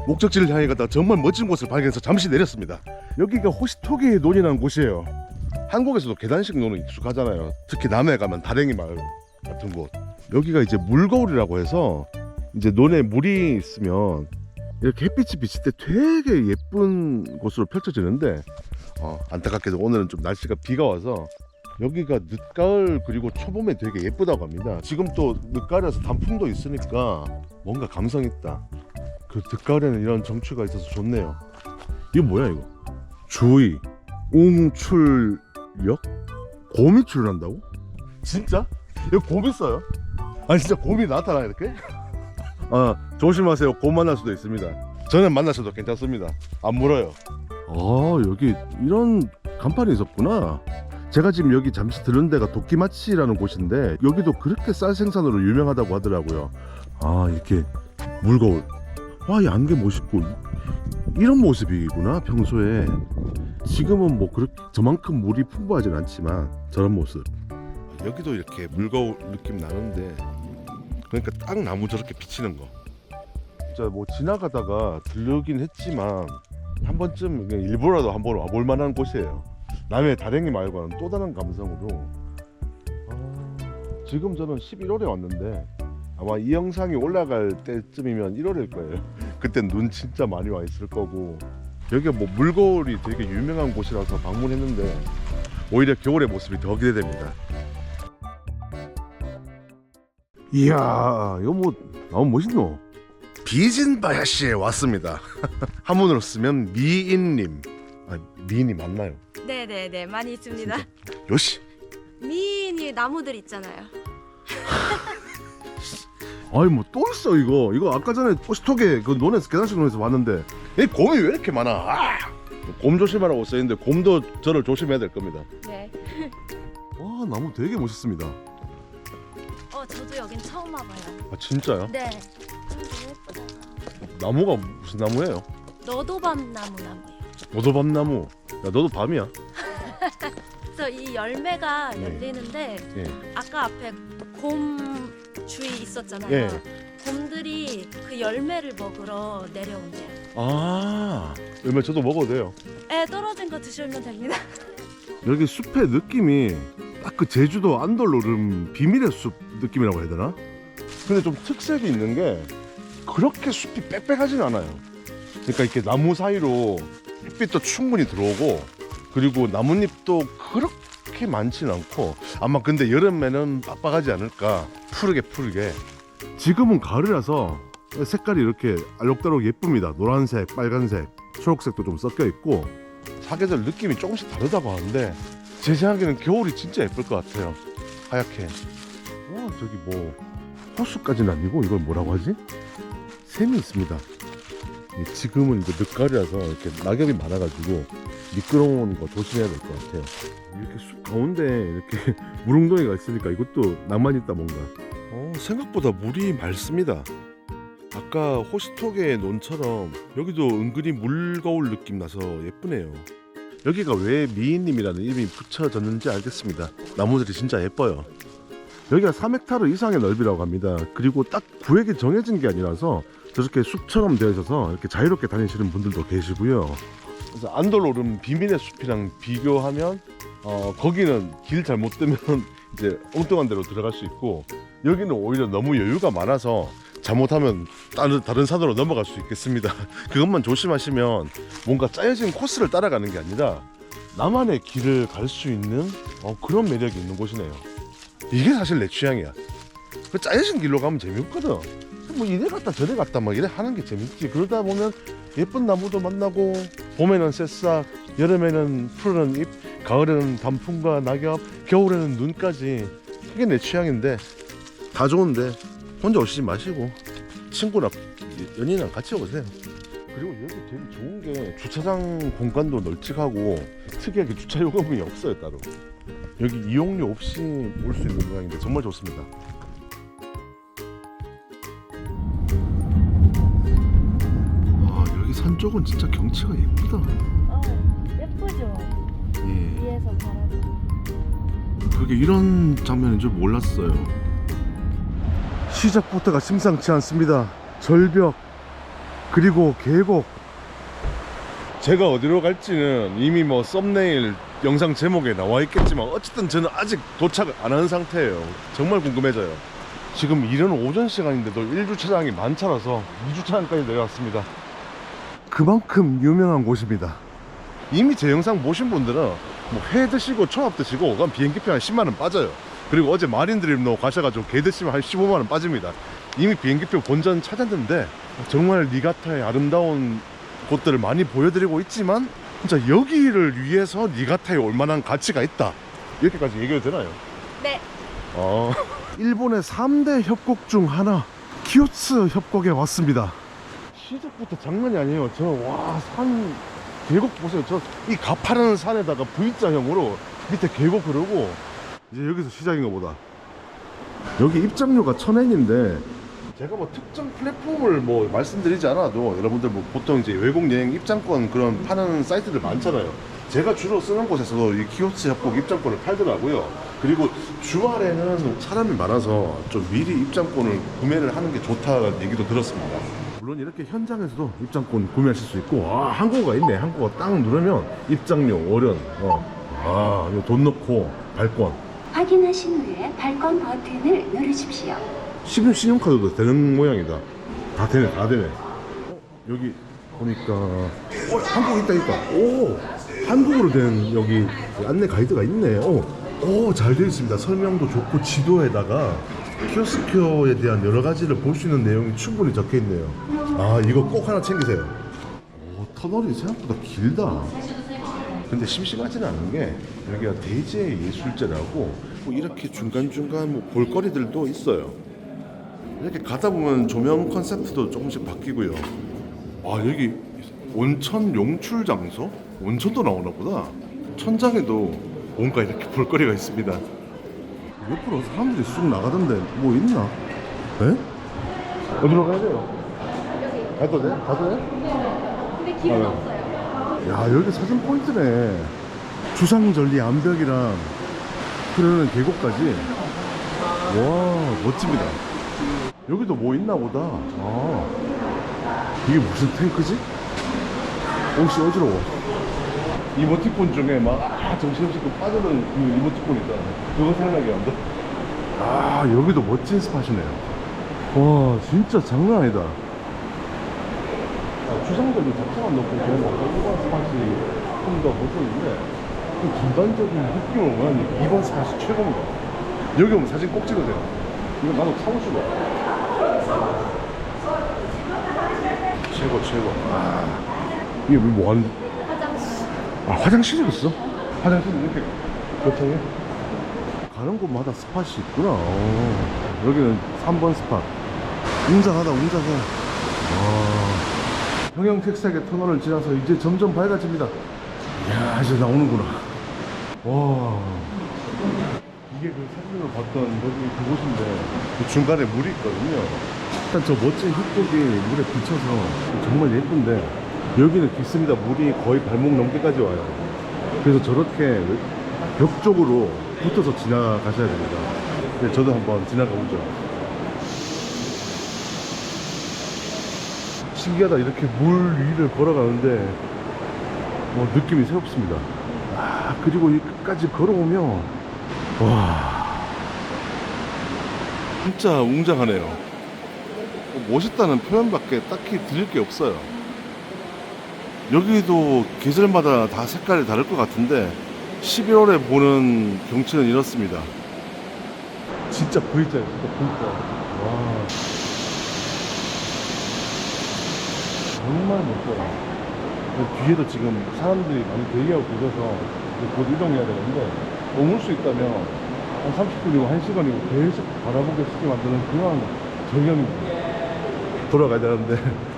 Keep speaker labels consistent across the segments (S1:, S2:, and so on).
S1: 목적지를 향해 가다 정말 멋진 곳을 발견해서 잠시 내렸습니다. 여기가 호시토게의 논이라는 곳이에요. 한국에서도 계단식 논은 익숙하잖아요. 특히 남해에 가면 다랭이 마을 같은 곳. 여기가 이제 물거울이라고 해서 이제 논에 물이 있으면 이렇게 햇빛이 비칠 때 되게 예쁜 곳으로 펼쳐지는데 안타깝게도 오늘은 좀 날씨가 비가 와서 여기가 늦가을 그리고 초봄에 되게 예쁘다고 합니다. 지금 또 늦가을이라서 단풍도 있으니까 뭔가 감성 있다. 그 늦가을에는 이런 정취가 있어서 좋네요. 이거 뭐야 이거? 주의 웅출역? 곰이 출연한다고? 진짜? 여기 곰 있어요? 아니 진짜 곰이 나타나 이렇게? 조심하세요. 곰 만날 수도 있습니다. 저는 만나셔도 괜찮습니다. 안 물어요. 여기 이런 간판이 있었구나. 제가 지금 여기 잠시 들른 데가 도끼마치라는 곳인데 여기도 그렇게 쌀 생산으로 유명하다고 하더라고요. 이렇게 물거울. 이 안개 멋있고 이런 모습이구나 평소에. 지금은 뭐 그렇게 저만큼 물이 풍부하진 않지만 저런 모습. 여기도 이렇게 물거울 느낌 나는데 그러니까 딱 나무 저렇게 비치는 거. 진짜 뭐 지나가다가 들르긴 했지만 한 번쯤 그냥 일부러라도 한번 와볼 만한 곳이에요. 남해 다랭이 마을과는 또 다른 감성으로. 지금 저는 11월에 왔는데 아마 이 영상이 올라갈 때쯤이면 1월일 거예요. 그땐 눈 진짜 많이 와 있을 거고. 여기가 뭐 물거울이 되게 유명한 곳이라서 방문했는데 오히려 겨울의 모습이 더 기대됩니다. 이야, 이거 뭐 너무 멋있노. 비진바야시에 왔습니다. 한문으로 쓰면 미인님. 미인이 맞나요?
S2: 네네네, 많이 있습니다.
S1: 요시.
S2: 미인이 나무들 있잖아요.
S1: 뭐 또 있어 이거 아까 전에 호시토게 그 논에서 계단식 논에서 봤는데 이 곰이 왜 이렇게 많아? 곰 조심하라고 써있는데 곰도 저를 조심해야 될 겁니다.
S2: 네.
S1: 와, 나무 되게 멋있습니다.
S2: 저도 여긴 처음 와봐요.
S1: 진짜요?
S2: 네. 너무 예쁘다.
S1: 나무가 무슨 나무예요?
S2: 너도밤나무예요.
S1: 너도 밤나무. 야, 너도 밤이야.
S2: 그래서 이 열매가
S1: 예.
S2: 열리는데
S1: 예.
S2: 아까 앞에 곰 주위 있었잖아요.
S1: 예.
S2: 곰들이 그 열매를 먹으러 내려온대요.
S1: 열매 저도 먹어도 돼요?
S2: 떨어진 거 드시면 됩니다.
S1: 여기 숲의 느낌이 딱 그 제주도 안돌노름 비밀의 숲 느낌이라고 해야 되나? 근데 좀 특색이 있는 게 그렇게 숲이 빽빽하진 않아요. 그러니까 이렇게 나무 사이로 햇빛도 충분히 들어오고 그리고 나뭇잎도 그렇게 많진 않고 아마 근데 여름에는 빡빡하지 않을까. 푸르게. 지금은 가을이라서 색깔이 이렇게 알록달록 예쁩니다. 노란색, 빨간색, 초록색도 좀 섞여 있고 사계절 느낌이 조금씩 다르다고 하는데 제 생각에는 겨울이 진짜 예쁠 것 같아요. 하얗게. 저기 뭐 호수까지는 아니고 이걸 뭐라고 하지? 샘이 있습니다. 지금은 이제 늦가을이라서 이렇게 낙엽이 많아가지고 미끄러운 거 조심해야 될 것 같아요. 이렇게 숲 가운데 이렇게 물웅덩이가 있으니까 이것도 낭만 있다 뭔가. 생각보다 물이 맑습니다. 아까 호시토게 논처럼 여기도 은근히 물거울 느낌 나서 예쁘네요. 여기가 왜 미인님이라는 이름이 붙여졌는지 알겠습니다. 나무들이 진짜 예뻐요. 여기가 3헥타르 이상의 넓이라고 합니다. 그리고 딱 구역이 정해진 게 아니라서 저렇게 숲처럼 되어 있어서 이렇게 자유롭게 다니시는 분들도 계시고요. 그래서 안돌노름 비밀의 숲이랑 비교하면 거기는 길 잘못 뜨면 이제 엉뚱한 데로 들어갈 수 있고 여기는 오히려 너무 여유가 많아서 잘못하면 다른 산으로 넘어갈 수 있겠습니다. 그것만 조심하시면 뭔가 짜여진 코스를 따라가는 게 아니라 나만의 길을 갈 수 있는 그런 매력이 있는 곳이네요. 이게 사실 내 취향이야. 그 짜여진 길로 가면 재미없거든. 뭐 이래 갔다 저래 갔다 막 이래 하는 게 재밌지. 그러다 보면 예쁜 나무도 만나고 봄에는 새싹, 여름에는 푸른 잎, 가을에는 단풍과 낙엽, 겨울에는 눈까지. 그게 내 취향인데 다 좋은데 혼자 오시지 마시고 친구나 연인이랑 같이 오세요. 그리고 여기 되게 좋은 게 주차장 공간도 널찍하고 특이하게 주차 요금이 없어요 따로. 여기 이용료 없이 올 수 있는 모양인데 정말 좋습니다. 여기 산 쪽은 진짜 경치가 예쁘다.
S2: 예쁘죠?
S1: 예.
S2: 위에서 바라보고.
S1: 그게 이런 장면인 줄 몰랐어요. 시작부터가 심상치 않습니다. 절벽, 그리고 계곡. 제가 어디로 갈지는 이미 뭐 썸네일 영상 제목에 나와 있겠지만 어쨌든 저는 아직 도착을 안 한 상태예요. 정말 궁금해져요. 지금 이른 오전 시간인데도 1주차장이 만차라서 2주차장까지 내려왔습니다. 그만큼 유명한 곳입니다. 이미 제 영상 보신 분들은 뭐 회 드시고 초밥 드시고 그럼 비행기표 한 10만원 빠져요. 그리고 어제 마린드림로 가셔가지고 게 드시면 한 15만원 빠집니다. 이미 비행기표 본전 찾았는데 정말 니가타의 아름다운 곳들을 많이 보여드리고 있지만 진짜 여기를 위해서 니가타에 올 만한 가치가 있다, 이렇게까지 얘기해도 되나요?
S2: 네.
S1: 일본의 3대 협곡 중 하나, 키오츠 협곡에 왔습니다. 시작부터 장난이 아니에요. 산 계곡 보세요. 이 가파른 산에다가 V자형으로 밑에 계곡 흐르고, 이제 여기서 시작인가 보다. 여기 입장료가 1000엔인데 제가 뭐 특정 플랫폼을 뭐 말씀드리지 않아도 여러분들 뭐 보통 이제 외국 여행 입장권 그런 파는 사이트들 많잖아요. 제가 주로 쓰는 곳에서도 이 키오츠 협곡 입장권을 팔더라고요. 그리고 주말에는 사람이 많아서 좀 미리 입장권을 구매를 하는 게 좋다는 얘기도 들었습니다. 물론 이렇게 현장에서도 입장권 구매하실 수 있고, 한국어가 있네. 한국어 딱 누르면 입장료, 월연, 이거 돈 넣고 발권.
S3: 확인하신 후에 발권 버튼을 누르십시오.
S1: 신용카드도 되는 모양이다. 다 되네, 다 되네. 여기 보니까 한국 있다. 오, 한국어로 된 여기 안내 가이드가 있네. 오, 잘 되어 있습니다. 설명도 좋고 지도에다가 키오스크에 대한 여러 가지를 볼 수 있는 내용이 충분히 적혀 있네요. 이거 꼭 하나 챙기세요. 오, 터널이 생각보다 길다. 근데 심심하지는 않은 게 여기가 대제 예술제라고 뭐 이렇게 중간중간 뭐 볼거리들도 있어요. 이렇게 가다 보면 조명 컨셉트도 조금씩 바뀌고요. 여기 온천 용출 장소? 온천도 나오나 보다. 천장에도 뭔가 이렇게 볼거리가 있습니다. 옆으로 사람들이 쑥 나가던데 뭐 있나? 에? 어디로 가야 돼요? 가도 돼? 가도 돼?
S2: 근데 길은 없어요.
S1: 야, 여기 사진 포인트네. 주상절리 암벽이랑 흐르는 계곡까지. 와, 멋집니다. 여기도 뭐 있나 보다. 이게 무슨 탱크지? 혹시 어지러워. 이모티콘 중에 막 정신없이 빠져든 그 이모티콘 있잖아. 그거 생각이 안 나. 여기도 멋진 스팟이네요. 와, 진짜 장난 아니다. 주상절리 자체만 놓고 그냥 일반 스팟이 좀 더 멋있는데 그 전반적인 느낌을 원하니까 이번 스팟이 최고입니다. 여기 오면 사진 꼭 찍으세요. 이거 나도 사고 싶어. 최고. 이게 뭐 하는?
S2: 화장실.
S1: 화장실이었어? 화장실이 이렇게 교통해? 가는 곳마다 스팟이 있구나. 여기는 3번 스팟. 웅장하다. 형형색색의 터널을 지나서 이제 점점 밝아집니다. 이야, 이제 나오는구나. 와, 이게 그 사진으로 봤던 여기 그곳인데 그 중간에 물이 있거든요. 일단 저 멋진 흙곡이 물에 비쳐서 정말 예쁜데 여기는 깊습니다. 물이 거의 발목 넘게까지 와요. 그래서 저렇게 벽 쪽으로 붙어서 지나가셔야 됩니다. 네, 저도 한번 지나가 보죠. 신기하다. 이렇게 물 위를 걸어가는데 뭐 느낌이 새롭습니다. 그리고 이 끝까지 걸어오면 와, 진짜 웅장하네요. 멋있다는 표현밖에 딱히 드릴 게 없어요. 여기도 계절마다 다 색깔이 다를 것 같은데 11월에 보는 경치는 이렇습니다. 진짜 V자예요. 와, 정말 멋져요. 뒤에도 지금 사람들이 많이 대기하고 계셔서 곧 이동해야 되는데 머물 수 있다면 한 30분이고 1시간이고 계속 바라보게 쉽게 만드는 그런 절경입니다. 돌아가야 되는데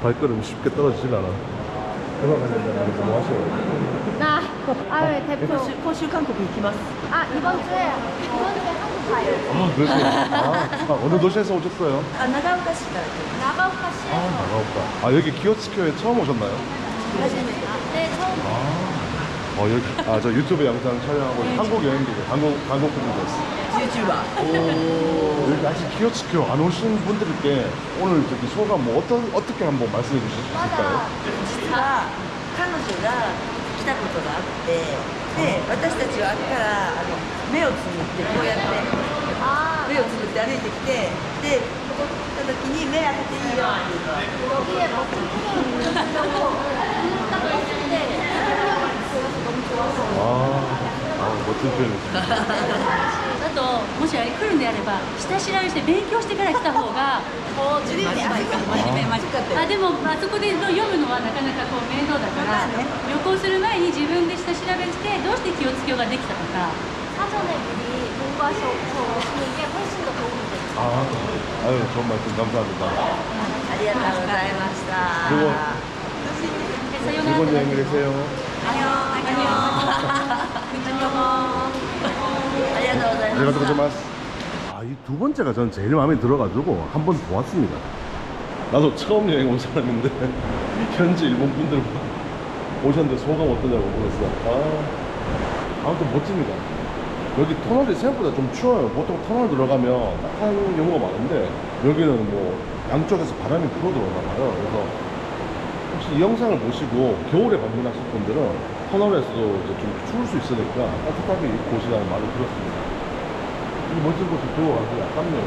S1: 발걸음이 쉽게 떨어지질 않아. 돌아가야 된다는 게 뭐 하셔요?
S2: 대표.
S4: 今週韓国行きます。
S2: 이번 주에 한국 가요.
S1: 그래서 어느 도시에서 오셨어요?
S4: 長岡市から来てます。
S2: 나가오카 시.
S1: 나가올까. 여기 키오스크에 처음 오셨나요?
S2: 네, 처음.
S1: 여기 저 유튜브 영상 촬영하고 한국 여행객 한국 분들
S4: YouTuber.
S1: 여기 아직 키오스크 안 오신 분들께 오늘 저기 소감 뭐 어떻게 한번 말씀해 주실 수 있을까요?
S4: 実は彼女が来たことがあって、で私たちは秋から目をつむってこうやって目をつむって歩いてきて、でここ来た時に目開けていいよって言って
S2: 여기에 멋진 풍경이 보인다고 딱 봤을 때 너무 좋아서
S1: 멋진 표현이십니다.
S5: あともしあれ来るんであれば下調べして勉強してから来た方が
S4: 真面目
S5: あでもあそこで読むのはなかなかこう面倒だから旅行する前に自分で下調べしてどうして気をつけようができたとか
S2: 사전에 미리 공부하셔서 오시는 게 훨씬 더 도움이 돼요.
S1: 아유 좋은 말씀 감사합니다.
S4: ありがとうございました
S1: 그리고
S5: さようなら
S1: 즐거운 여행 되세요.
S4: 안녕 안녕ありがとうございま
S1: 내가
S4: した
S1: 들어가ます. 이 두 번째가 전 제일 마음에 들어가지고 한 번 더 왔습니다. 나도 처음 여행 온 사람인데 현지 일본 분들 오셨는데 소감 어떠냐고 물었어. 아무튼 멋집니다. 여기 터널이 생각보다 좀 추워요. 보통 터널 들어가면 따뜻한 경우가 많은데 여기는 뭐 양쪽에서 바람이 불어 들어오나 봐요. 그래서 혹시 이 영상을 보시고 겨울에 방문하실 분들은 터널에서도 이제 좀 추울 수 있으니까 따뜻하게 입고 오시라는 말을 들었습니다. 이 멋진 곳을 들어가서 아깝네요.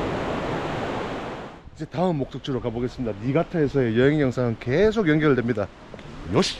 S1: 이제 다음 목적지로 가보겠습니다. 니가타에서의 여행 영상은 계속 연결됩니다. 요시!